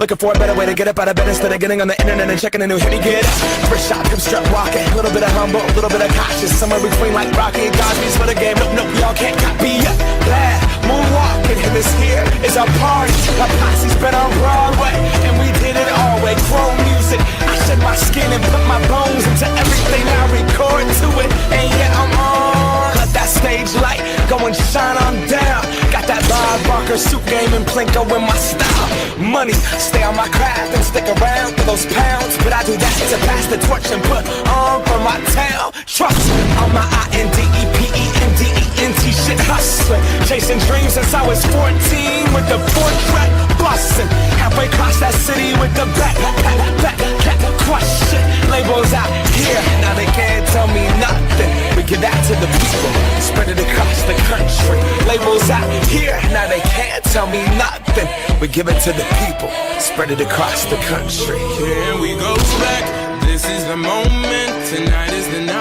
Looking for a better way to get up out of bed instead of getting on the internet and checking a new hit me get up. First shot, come strut walking. A little bit of humble, a little bit of cautious. Somewhere between like Rocky and Cosby's for the game. Nope, y'all can't copy yet. Glad moonwalking, and this here is our party. My posse's been on Broadway, and we did it all way. Chrome music, I shed my skin and put my bones into everything I record to it. And yeah, I'm on. Let that stage light go and shine on down. Got that Bob Barker suit game and Plinko in my style. Money, stay on my craft and stick around for those pounds. But I do that to pass the torch and put on for my town. Trust on my INDEPENDENT shit hustling. Chasing dreams since I was 14 with the 4-track bustin'. Halfway across that city with the back question. Labels out here, now they can't tell me nothing. We give that to the people, spread it across the country. Labels out here, now they can't tell me nothing. We give it to the people, spread it across the country. Here we go back, this is the moment, tonight is the night.